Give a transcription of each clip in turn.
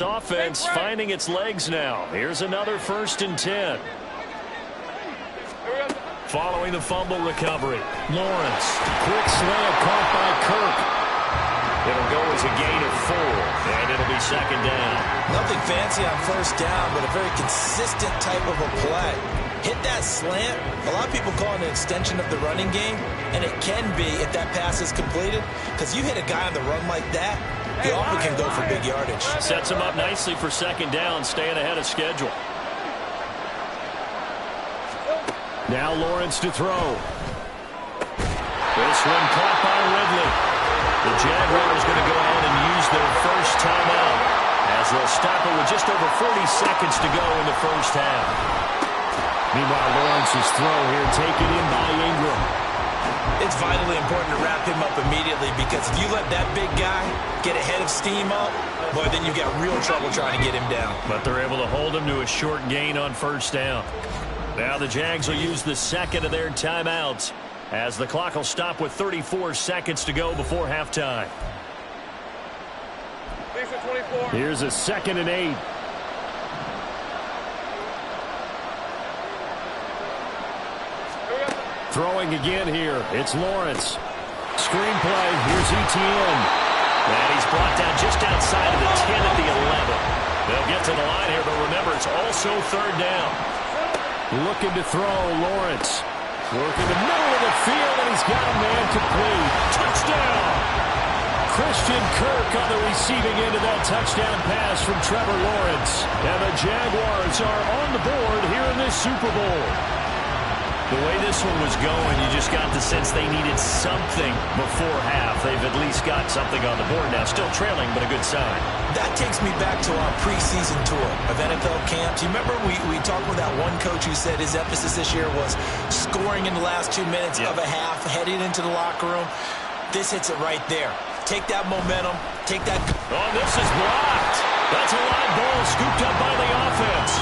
Offense finding its legs now. Here's another 1st and 10. Following the fumble recovery, Lawrence, quick slam caught by Kirk. It'll go as a gain of 4, and it'll be 2nd down. Nothing fancy on 1st down, but a very consistent type of a play. Hit that slant. A lot of people call it an extension of the running game, and it can be if that pass is completed, because you hit a guy on the run like that, he often can go for big yardage. Sets him up nicely for 2nd down, staying ahead of schedule. Now Lawrence to throw. This one caught by Ridley. The Jaguars going to go ahead and use their first timeout as they'll stop it with just over 40 seconds to go in the 1st half. Meanwhile, Lawrence's throw here taken in by Ingram. It's vitally important to wrap him up immediately, because if you let that big guy get ahead of steam up, boy, then you've got real trouble trying to get him down. But they're able to hold him to a short gain on 1st down. Now the Jags will use the 2nd of their timeouts as the clock will stop with 34 seconds to go before halftime. Here's a 2nd and 8. Throwing again here. It's Lawrence. Screenplay. Here's Etienne. And he's brought down just outside of the 10 at the 11. They'll get to the line here, but remember, it's also 3rd down. Looking to throw, Lawrence. Working the middle of the field, and he's got a man complete. Touchdown! Christian Kirk on the receiving end of that touchdown pass from Trevor Lawrence. And the Jaguars are on the board here in this Super Bowl. The way this one was going, you just got the sense they needed something before half. They've at least got something on the board now. Still trailing, but a good sign. That takes me back to our preseason tour of NFL camps. You remember we talked with that one coach who said his emphasis this year was scoring in the last 2 minutes of a half, heading into the locker room. This hits it right there. Take that momentum. Take that. Oh, this is blocked. That's a live ball scooped up by the offense.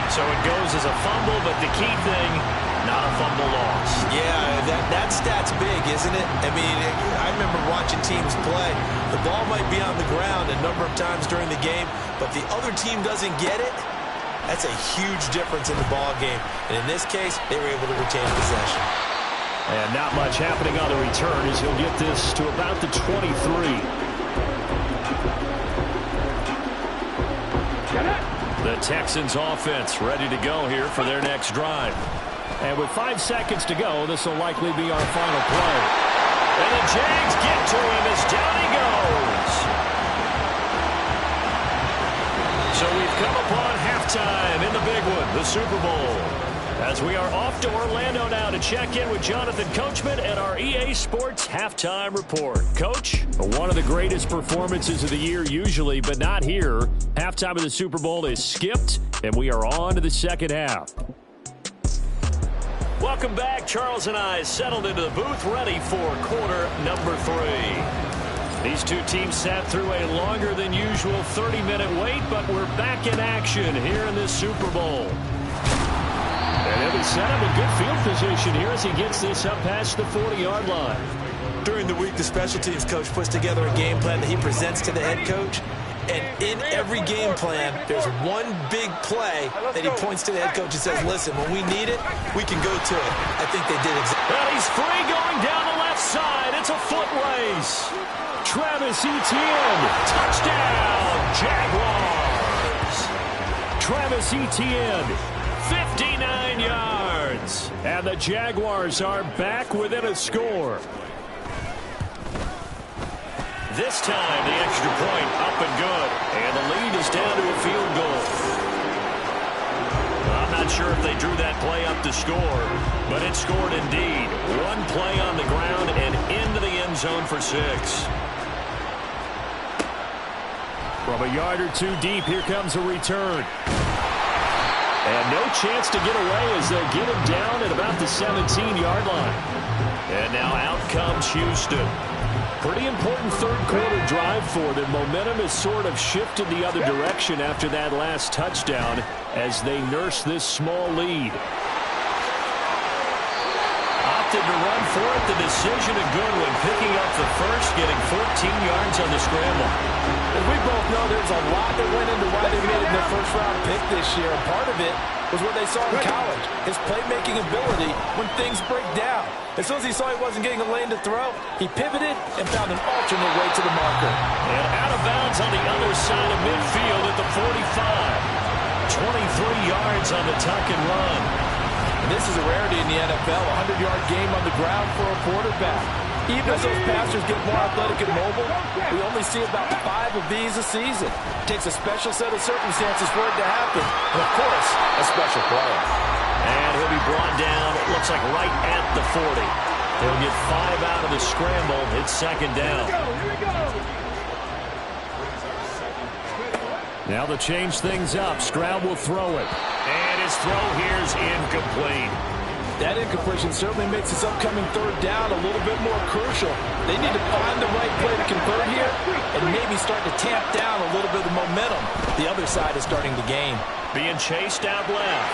So it goes as a fumble, but the key thing, not a fumble loss. Yeah, that stat's big, isn't it? I mean, I remember watching teams play. The ball might be on the ground a number of times during the game, but the other team doesn't get it. That's a huge difference in the ball game. And in this case, they were able to retain possession. And not much happening on the return as he'll get this to about the 23. The Texans offense ready to go here for their next drive. And with 5 seconds to go, this will likely be our final play. And the Jags get to him as down he goes. So we've come upon halftime in the big one, the Super Bowl. As we are off to Orlando now to check in with Jonathan Coachman and our EA Sports Halftime Report. Coach, one of the greatest performances of the year usually, but not here. Halftime of the Super Bowl is skipped, and we are on to the 2nd half. Welcome back. Charles and I settled into the booth ready for quarter number 3. These two teams sat through a longer than usual 30-minute wait, but we're back in action here in this Super Bowl. And he'll be set up in good field position here as he gets this up past the 40-yard line. During the week, the special teams coach puts together a game plan that he presents to the head coach. And in every game plan, there's one big play that he points to the head coach and says, listen, when we need it, we can go to it. I think they did exactly. And he's free going down the left side. It's a foot race. Travis Etienne, touchdown, Jaguars. Travis Etienne, 59 yards. And the Jaguars are back within a score. This time, the extra point up and good. And the lead is down to a field goal. I'm not sure if they drew that play up to score, but it scored indeed. One play on the ground and into the end zone for 6. From a yard or 2 deep, here comes a return. And no chance to get away as they'll get him down at about the 17-yard line. And now out comes Houston. Pretty important third-quarter drive for them. Momentum has sort of shifted the other direction after that last touchdown as they nurse this small lead. opted to run for it. The decision a good one, picking up the first, getting 14 yards on the scramble. As we both know, there's a lot that went into why they made it their first-round pick this year. And part of it was what they saw in college, his playmaking ability when things break down. As soon as he saw he wasn't getting a lane to throw, he pivoted and found an alternate way to the marker. And out of bounds on the other side of midfield at the 45. 23 yards on the tuck and run. And this is a rarity in the NFL, a 100-yard game on the ground for a quarterback. Even as those passers get more athletic and mobile, we only see about 5 of these a season. It takes a special set of circumstances for it to happen, and of course, a special player. And he'll be brought down, it looks like right at the 40. They'll get 5 out of the scramble. It's second down. Here we go. Now to change things up, Stroud will throw it. And his throw here's incomplete. That incompletion certainly makes this upcoming third down a little bit more crucial. They need to find the right play to convert here and maybe start to tamp down a little bit of momentum. The other side is starting to gain. Being chased out left.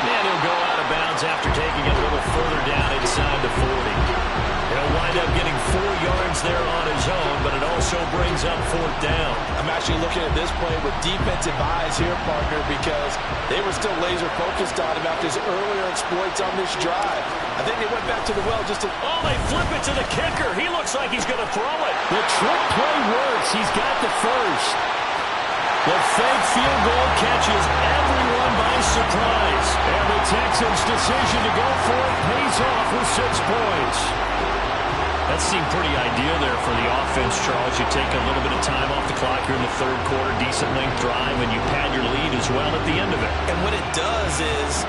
And he'll go out of bounds after taking it a little further down inside the 40. He'll wind up getting 4 yards there on his own, but it also brings up fourth down. I'm actually looking at this play with defensive eyes here, partner, because they were still laser focused on him after his earlier exploits on this drive. I think they went back to the well just to... Oh, they flip it to the kicker. He looks like he's going to throw it. The trick play works. He's got the first. The fake field goal catches everyone by surprise. And the Texans' decision to go for it pays off with 6 points. That seemed pretty ideal there for the offense, Charles. You take a little bit of time off the clock here in the third quarter, decent length drive, and you pad your lead as well at the end of it. And what it does is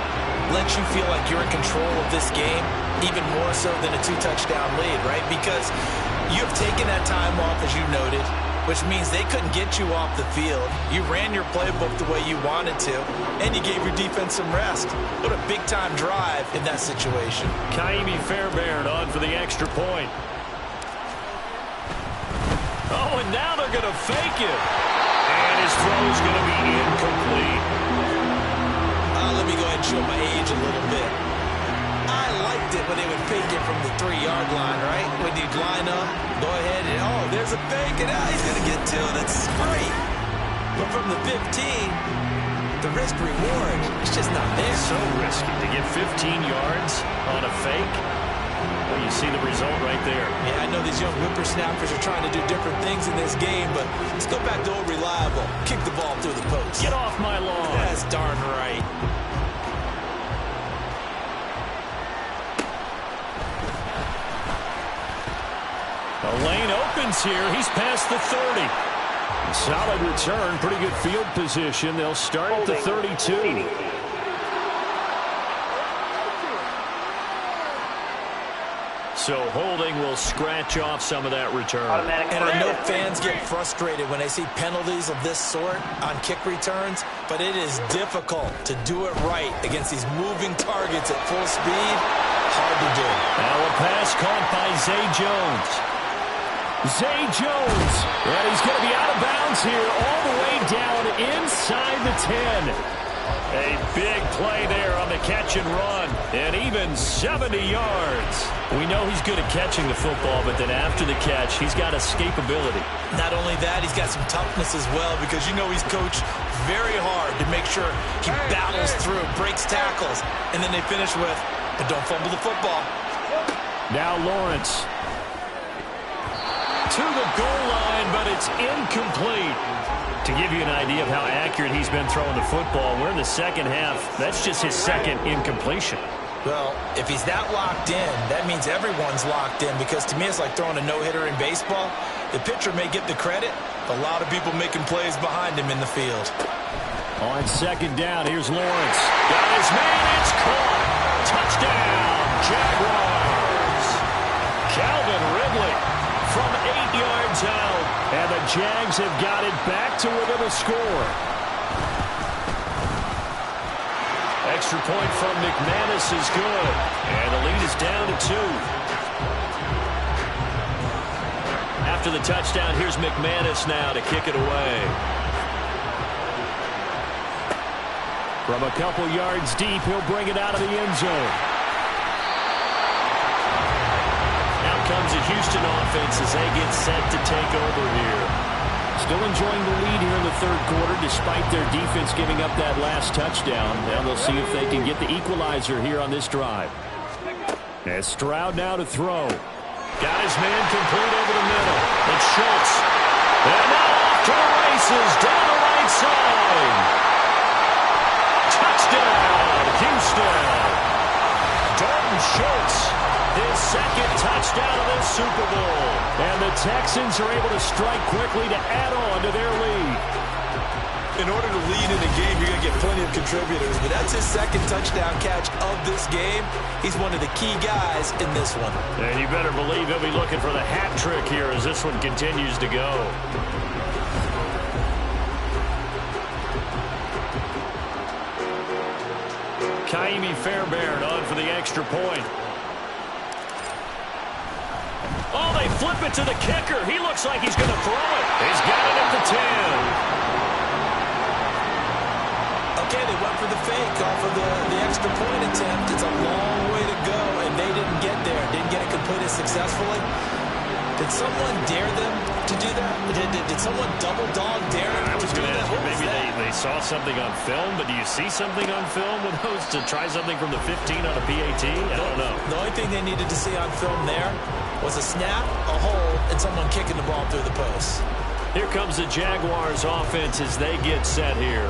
let you feel like you're in control of this game, even more so than a 2-touchdown lead, right? Because you have taken that time off, as you noted, which means they couldn't get you off the field. You ran your playbook the way you wanted to, and you gave your defense some rest. What a big-time drive in that situation. Kaimi Fairbairn on for the extra point. Oh, and now they're going to fake it. And his throw's going to be incomplete. Let me go ahead and show my age a little bit. I liked it when they would fake it from the 3-yard line, right? When you'd line up, go ahead and, oh, there's a fake, and he's going to get 2. That's great. But from the 15, the risk-reward, it's just not there. So risky to get 15 yards on a fake. Well, you see the result right there. Yeah, I know these young whippersnappers are trying to do different things in this game, but let's go back to old reliable. Kick the ball through the post. Get off my lawn. That's darn right. The lane opens here. He's past the 30. Solid return, pretty good field position. They'll start at the 32. So holding will scratch off some of that return. And I know fans get frustrated when they see penalties of this sort on kick returns, but it is difficult to do it right against these moving targets at full speed. Hard to do. Now a pass caught by Zay Jones. Zay Jones, and he's going to be out of bounds here all the way down inside the 10. A big play there on the catch and run, and even 70 yards. We know he's good at catching the football, but then after the catch, he's got escapability. Not only that, he's got some toughness as well, because you know he's coached very hard to make sure he battles through, breaks tackles, and then they finish with, but don't fumble the football. Now Lawrence. To the goal line, but it's incomplete. To give you an idea of how accurate he's been throwing the football, we're in the second half. That's just his second incompletion. Well, if he's that locked in, that means everyone's locked in, because to me it's like throwing a no-hitter in baseball. The pitcher may get the credit, but a lot of people making plays behind him in the field. On second down, here's Lawrence. Got his man, it's caught. Touchdown, Jaguars. Calvin Ridley from 8 yards out. And the Jags have got it back to within a score. Extra point from McManus is good. And the lead is down to 2. After the touchdown, here's McManus now to kick it away. From a couple yards deep, he'll bring it out of the end zone. the Houston offense as they get set to take over here. Still enjoying the lead here in the third quarter despite their defense giving up that last touchdown. Now they'll see if they can get the equalizer here on this drive. As Stroud now to throw. Got his man complete over the middle. It's Schultz. And now off to the races down the right side. Touchdown, Houston. Dalton Schultz, his second touchdown of this Super Bowl. And the Texans are able to strike quickly to add on to their lead. In order to lead in a game, you're going to get plenty of contributors, but that's his second touchdown catch of this game. He's one of the key guys in this one. And you better believe he'll be looking for the hat trick here as this one continues to go. Kaimi Fairbairn on for the extra point. Oh, they flip it to the kicker. He looks like he's going to throw it. He's got it at the 10. Okay, they went for the fake off of the extra point attempt. It's a long way to go, and they didn't get there. Didn't get it completed successfully. Did someone dare them to do that? Did someone double dog dare them I was to do going to that? ask you, maybe they saw something on film, but do you see something on film with those to try something from the 15 on a PAT? I don't know. The only thing they needed to see on film there was a snap, a hold, and someone kicking the ball through the post. Here comes the Jaguars offense as they get set here.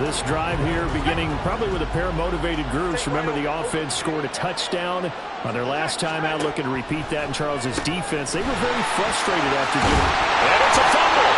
This drive here beginning probably with a pair of motivated groups. Remember, the offense scored a touchdown on their last time out, looking to repeat that in Charles's defense. They were very frustrated after getting... And it's a fumble.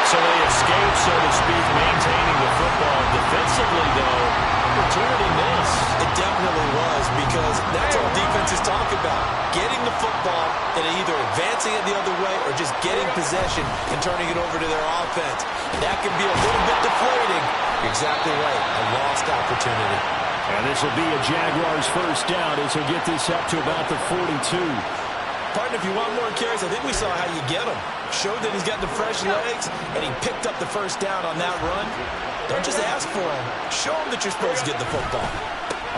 So they escape, so to speak, maintaining the football. Defensively, though, opportunity missed. It definitely was, because that's all defenses talk about. Getting the football and either advancing it the other way or just getting possession and turning it over to their offense. That can be a little bit deflating. You're exactly right. A lost opportunity. And this will be a Jaguars first down as he'll get this up to about the 42. Partner, if you want more carries, I think we saw how you get him. Showed that he's got the fresh legs, and he picked up the first down on that run. Don't just ask for him. Show him that you're supposed to get the football.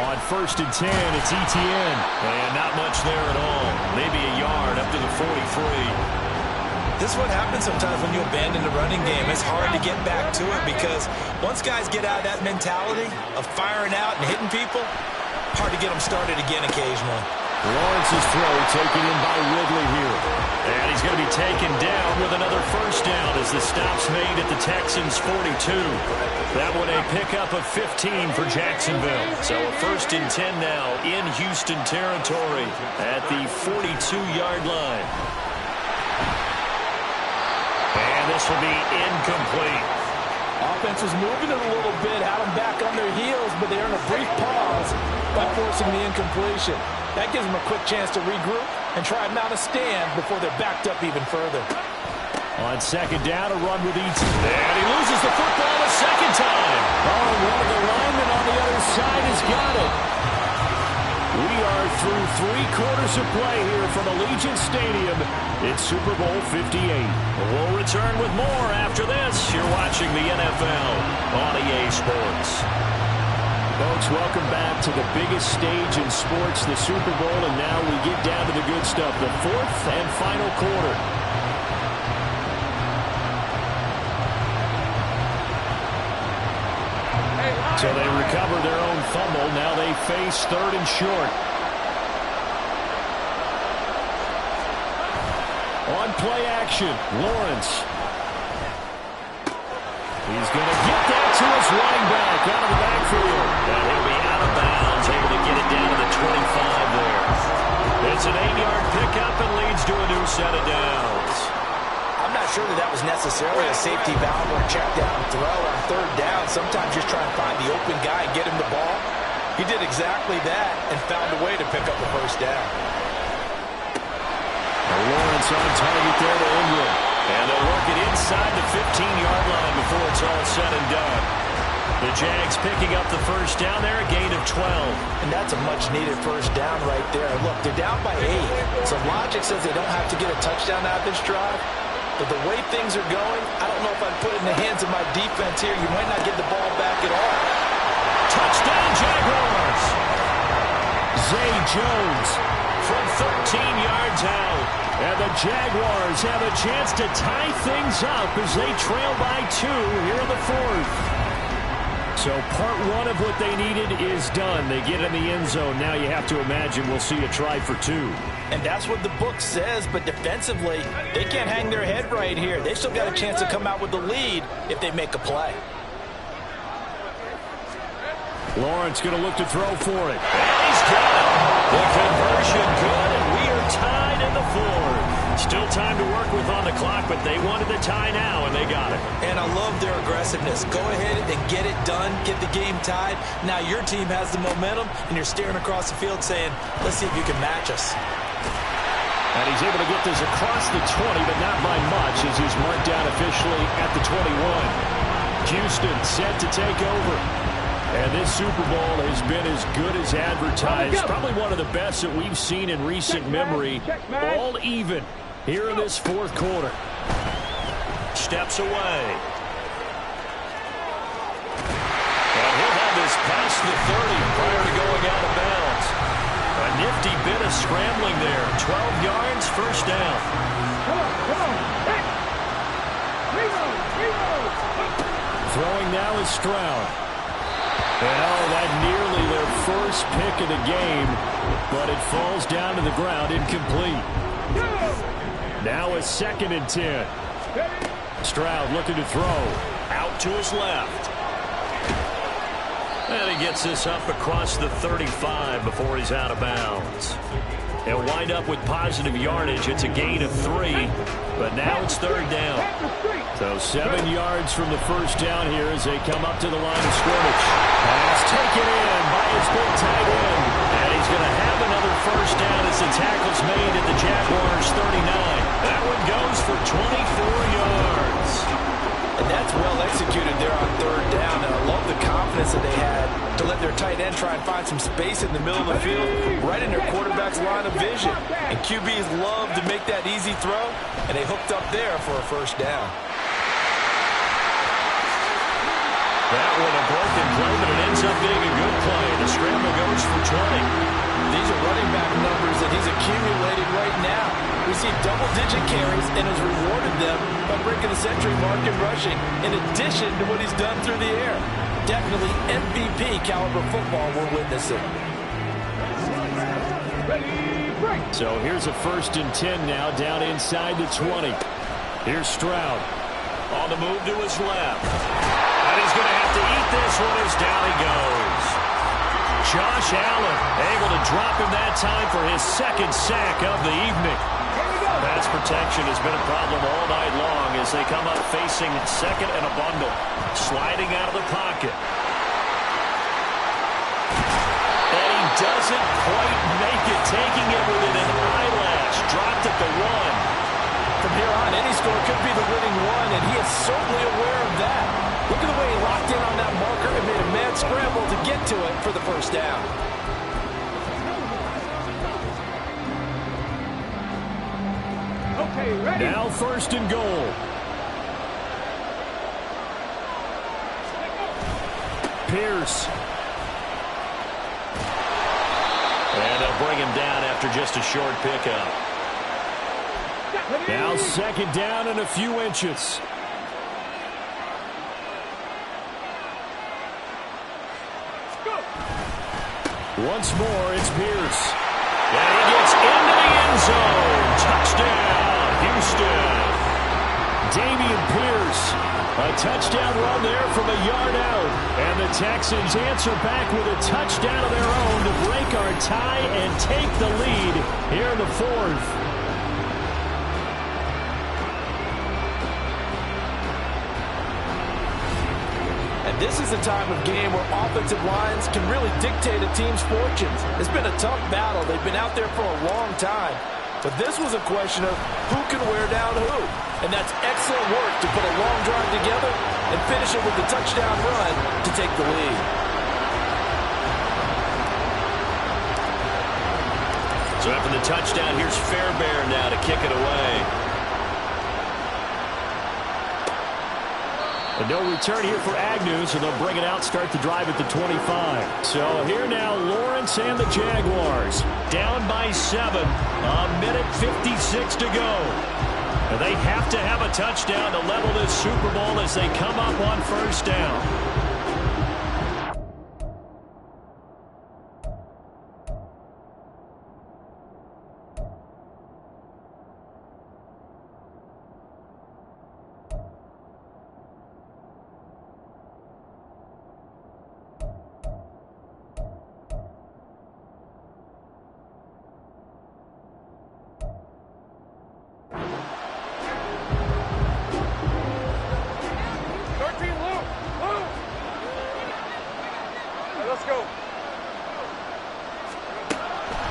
On 1st and 10, it's Etienne. And not much there at all. Maybe a yard up to the 43. This is what happens sometimes when you abandon the running game. It's hard to get back to it because once guys get out of that mentality of firing out and hitting people, hard to get them started again occasionally. Lawrence's throw taken in by Ridley here. And he's going to be taken down with another first down as the stop's made at the Texans' 42. That one a pickup of 15 for Jacksonville. So a 1st and 10 now in Houston territory at the 42-yard line. And this will be incomplete. Offense was moving it a little bit, had them back on their heels, but they earned a brief pause by forcing the incompletion. That gives them a quick chance to regroup and try and mount a stand before they're backed up even further. On 2nd down, a run with Etienne. And he loses the football a second time. Oh, one of the linemen on the other side has got it. We are through 3 quarters of play here from Allegiant Stadium. It's Super Bowl 58. We'll return with more after this. You're watching the NFL on EA Sports. Folks, welcome back to the biggest stage in sports, the Super Bowl, and now we get down to the good stuff, the 4th and final quarter. So they recover their own fumble. Now they face 3rd and short. On play action, Lawrence. He's going to get that to his running back out of the backfield. And he'll be out of bounds, able to get it down to the 25 there. It's an 8-yard pickup and leads to a new set of downs. I'm not sure that was necessarily a safety valve or a check down throw on 3rd down. Sometimes just try and find the open guy and get him the ball. He did exactly that and found a way to pick up the first down. Lawrence on target there to Ingram. And they'll work it inside the 15-yard line before it's all said and done. The Jags picking up the first down there, a gain of 12. And that's a much-needed first down right there. Look, they're down by 8. So logic says they don't have to get a touchdown out of this drive. But the way things are going, I don't know if I'd put it in the hands of my defense here. You might not get the ball back at all. Touchdown, Jaguars! Zay Jones from 13 yards out. And the Jaguars have a chance to tie things up as they trail by 2 here in the fourth. So part one of what they needed is done. They get in the end zone. Now you have to imagine we'll see a try for 2. And that's what the book says, but defensively, they can't hang their head right here. They've still got a chance to come out with the lead if they make a play. Lawrence going to look to throw for it. And he's got it. The conversion good, and we are tied in the fourth. Still time to work with on the clock, but they wanted the tie now, and they got it. And I love their aggressiveness. Go ahead and get it done, get the game tied. Now your team has the momentum, and you're staring across the field saying, let's see if you can match us. And he's able to get this across the 20, but not by much, as he's marked down officially at the 21. Houston set to take over. And this Super Bowl has been as good as advertised. Probably one of the best that we've seen in recent memory. All even here in this fourth quarter. Steps away. And he'll have this past the 30 prior to going out of bounds. A nifty bit of scrambling there. 12 yards, first down. Throwing now is Stroud. Well, that nearly their first pick of the game, but it falls down to the ground incomplete. Now a 2nd and 10. Stroud looking to throw. Out to his left. And he gets this up across the 35 before he's out of bounds. They'll wind up with positive yardage. It's a gain of 3, but now it's 3rd down. So 7 yards from the first down here as they come up to the line of scrimmage. Pass taken in by his big tight end. And he's going to have another first down as the tackle's made at the Jaguars' 39. That one goes for 24 yards. And that's well executed there on 3rd down. And I love the confidence that they had to let their tight end try and find some space in the middle of the field, right in their quarterback's line of vision. And QBs love to make that easy throw, and they hooked up there for a first down. That one a broken play, but it ends up being a good play. The scramble goes for 20. These are running back numbers that he's accumulating right now. We see double-digit carries and has rewarded them by breaking the century mark in rushing, in addition to what he's done through the air. Definitely MVP caliber football we're witnessing. So here's a 1st and 10 now, down inside the 20. Here's Stroud. On the move to his left. And he's going to have to eat this one as down he goes. Josh Allen able to drop him that time for his 2nd sack of the evening. Pass protection has been a problem all night long as they come up facing 2nd and a bundle. Sliding out of the pocket. And he doesn't quite make it, taking it within an eyelash. Dropped at the 1. From here on, any score could be the winning one, and he is certainly aware of that. Look at the way he locked in on that marker and made a mad scramble to get to it for the first down. Okay, ready? Now 1st and goal. Pierce. And they'll bring him down after just a short pickup. Now 2nd down and a few inches. Once more, it's Pierce. And he gets into the end zone. Touchdown, Houston. Damian Pierce. A touchdown run there from a yard out. And the Texans answer back with a touchdown of their own to break our tie and take the lead here in the fourth. This is a time of game where offensive lines can really dictate a team's fortunes. It's been a tough battle. They've been out there for a long time. But this was a question of who can wear down who. And that's excellent work to put a long drive together and finish it with the touchdown run to take the lead. So after the touchdown, here's Fairbairn now to kick it away. And no return here for Agnew, so they'll bring it out, start the drive at the 25. So here now, Lawrence and the Jaguars. Down by 7. A minute 56 to go. And they have to have a touchdown to level this Super Bowl as they come up on first down.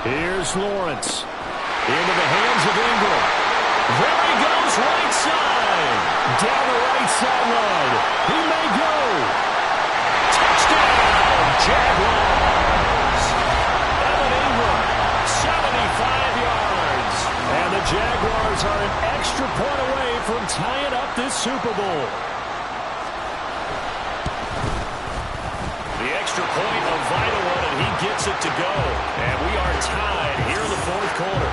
Here's Lawrence. Into the hands of Ingram. There he goes, right side. Down the right sideline. He may go. Touchdown, Jaguars. Evan Ingram, 75 yards. And the Jaguars are an extra point away from tying up this Super Bowl. The extra point, a vital one, and he gets it to go. And we are tied here in the fourth quarter.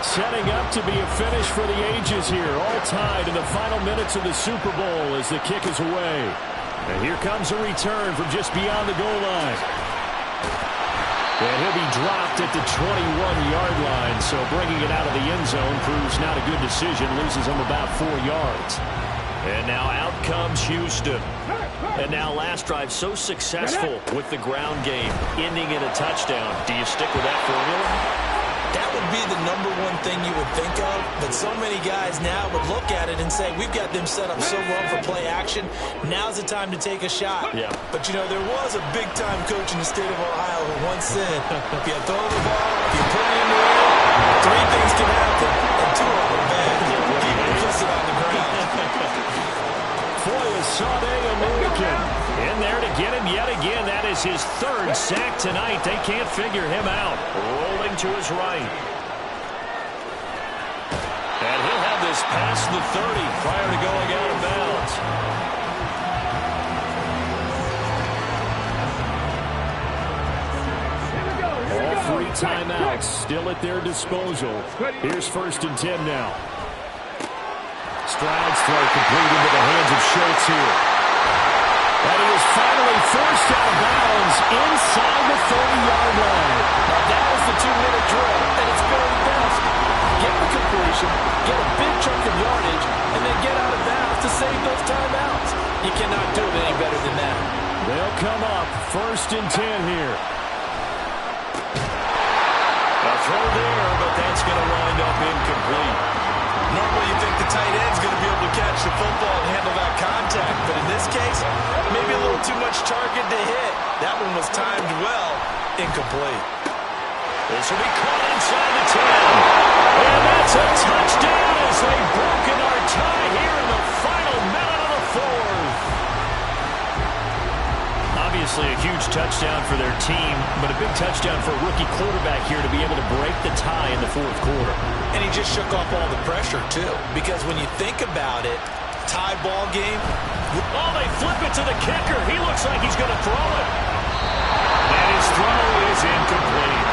Setting up to be a finish for the ages here. All tied in the final minutes of the Super Bowl as the kick is away. And here comes a return from just beyond the goal line. And he'll be dropped at the 21-yard line. So bringing it out of the end zone proves not a good decision. Loses him about 4 yards. And now out comes Houston. And now last drive so successful with the ground game, ending in a touchdown. Do you stick with that formula? That would be the number one thing you would think of, but so many guys now would look at it and say, we've got them set up so well for play action, now's the time to take a shot. Yeah. But, you know, there was a big-time coach in the state of Ohio who once said, if you throw the ball, if you put it in the air, 3 things can happen, and 2 of them bad. Keep it twisted on the ground. Foyesade American in there to get him yet again. That is his 3rd sack tonight. They can't figure him out. Rolling to his right. And he'll have this past the 30 prior to going out of bounds. All 3 timeouts still at their disposal. Here's 1st and 10 now. Stroud's throw complete into the hands of Schultz here. And he is finally forced out of bounds inside the 30-yard line. Now that is the 2-minute drill, and it's very best. Get the completion, get a big chunk of yardage, and then get out of bounds to save those timeouts. You cannot do it any better than that. They'll come up 1st and 10 here. A throw there, but that's going to wind up incomplete. Normally you think the tight end's going to be able to catch the football and handle that contact, but in this case, maybe a little too much target to hit. That one was timed well, incomplete. This will be caught inside the 10. And that's a touchdown as they've broken our tie here in the final minute of the 4th. Obviously a huge touchdown for their team, but a big touchdown for a rookie quarterback here to be able to break the tie in the 4th quarter. And he just shook off all the pressure, too, because when you think about it, tie ball game. Oh, they flip it to the kicker. He looks like he's going to throw it. And his throw is incomplete.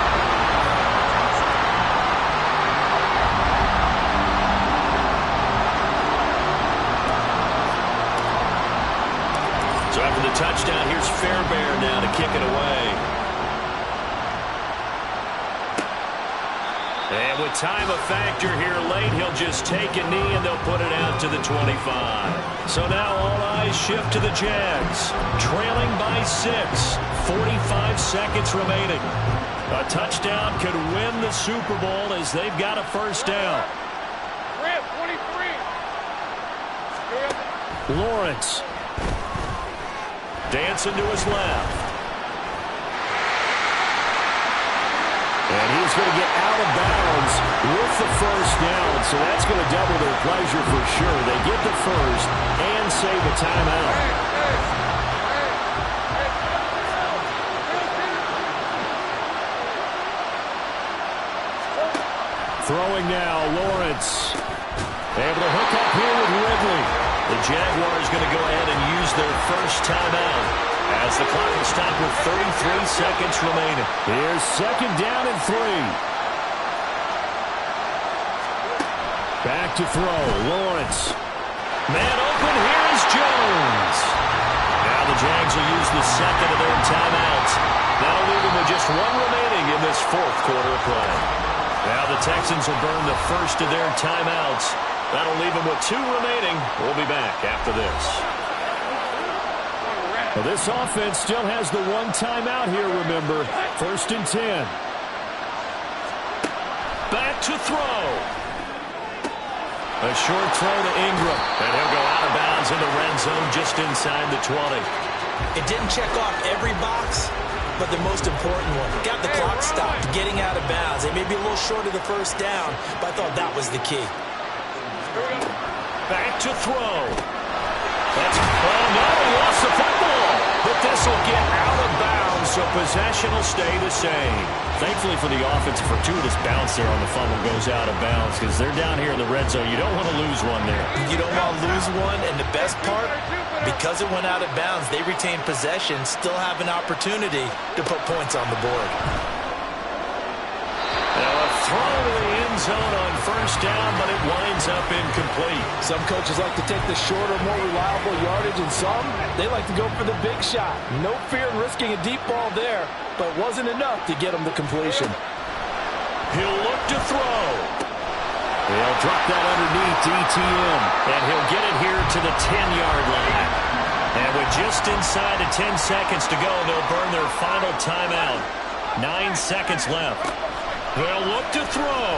So after the touchdown, here's Fairbairn now to kick it away. And with time a factor here late, he'll just take a knee and they'll put it out to the 25. So now all eyes shift to the Jags. Trailing by 6. 45 seconds remaining. A touchdown could win the Super Bowl as they've got a 1st down. 23. Lawrence. Dancing to his left. And he's going to get out of bounds with the 1st down. So that's going to double their pleasure for sure. They get the 1st and save a timeout. Throwing now, Lawrence. Able to hook up here with Ridley. The Jaguars going to go ahead and use their first timeout as the clock will stop with 33 seconds remaining. Here's second down and 3. Back to throw. Lawrence. Man open. Here is Jones. Now the Jags will use the second of their timeouts. That'll leave them with just one remaining in this fourth quarter of play. Now the Texans will burn the first of their timeouts. That'll leave them with 2 remaining. We'll be back after this. Well, this offense still has the one timeout here, remember. First and 10. Back to throw. A short throw to Ingram. And he'll go out of bounds in the red zone just inside the 20. It didn't check off every box, but the most important one. Got the clock stopped, getting out of bounds. It may be a little short of the first down, but I thought that was the key. Back to throw. Oh, no, he lost the football. But this will get out of bounds, so possession will stay the same. Thankfully for the offense, a fortuitous bounce there on the fumble goes out of bounds because they're down here in the red zone. You don't want to lose one there. You don't want to lose one, and the best part, because it went out of bounds, they retain possession, still have an opportunity to put points on the board. Now a throw to the end zone on first down, but it winds up incomplete. Some coaches like to take the shorter, more reliable yardage, and some, they like to go for the big shot. No fear in risking a deep ball there, but it wasn't enough to get him the completion. He'll look to throw. He'll drop that underneath to ETN, and he'll get it here to the 10-yard line. And with just inside of 10 seconds to go, they'll burn their final timeout. 9 seconds left. They'll look to throw.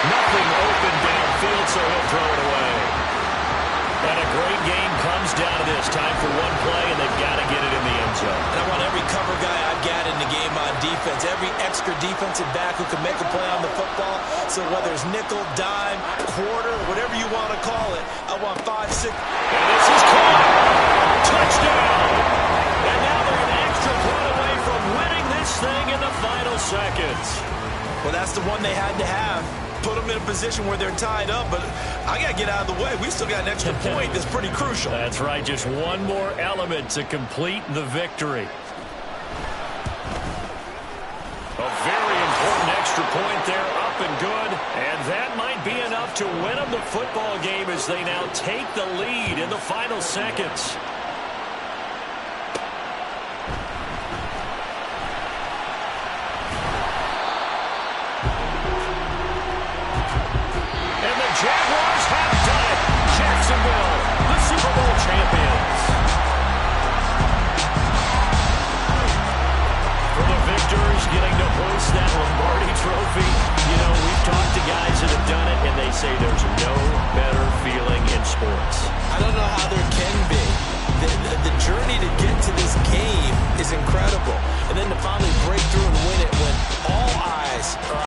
Nothing open downfield, so he'll throw it away. And a great game comes down to this. Time for one play, and they've got to get it in the end zone. And I want every cover guy I've got in the game on defense, every extra defensive back who can make a play on the football. So whether it's nickel, dime, quarter, whatever you want to call it, I want 5, 6. And this is caught. Touchdown. And now they're an extra point away from winning this thing in the final seconds. Well, that's the one they had to have. Put them in a position where they're tied up, but I got to get out of the way. We still got an extra point that's pretty crucial. That's right, just one more element to complete the victory. A very important extra point there, up and good, and that might be enough to win them the football game as they now take the lead in the final seconds. Jaguars have done it. Jacksonville, the Super Bowl champions. For the victors, getting to hoist that Lombardi trophy. You know, we've talked to guys that have done it, and they say there's no better feeling in sports. I don't know how there can be. The journey to get to this game is incredible. And then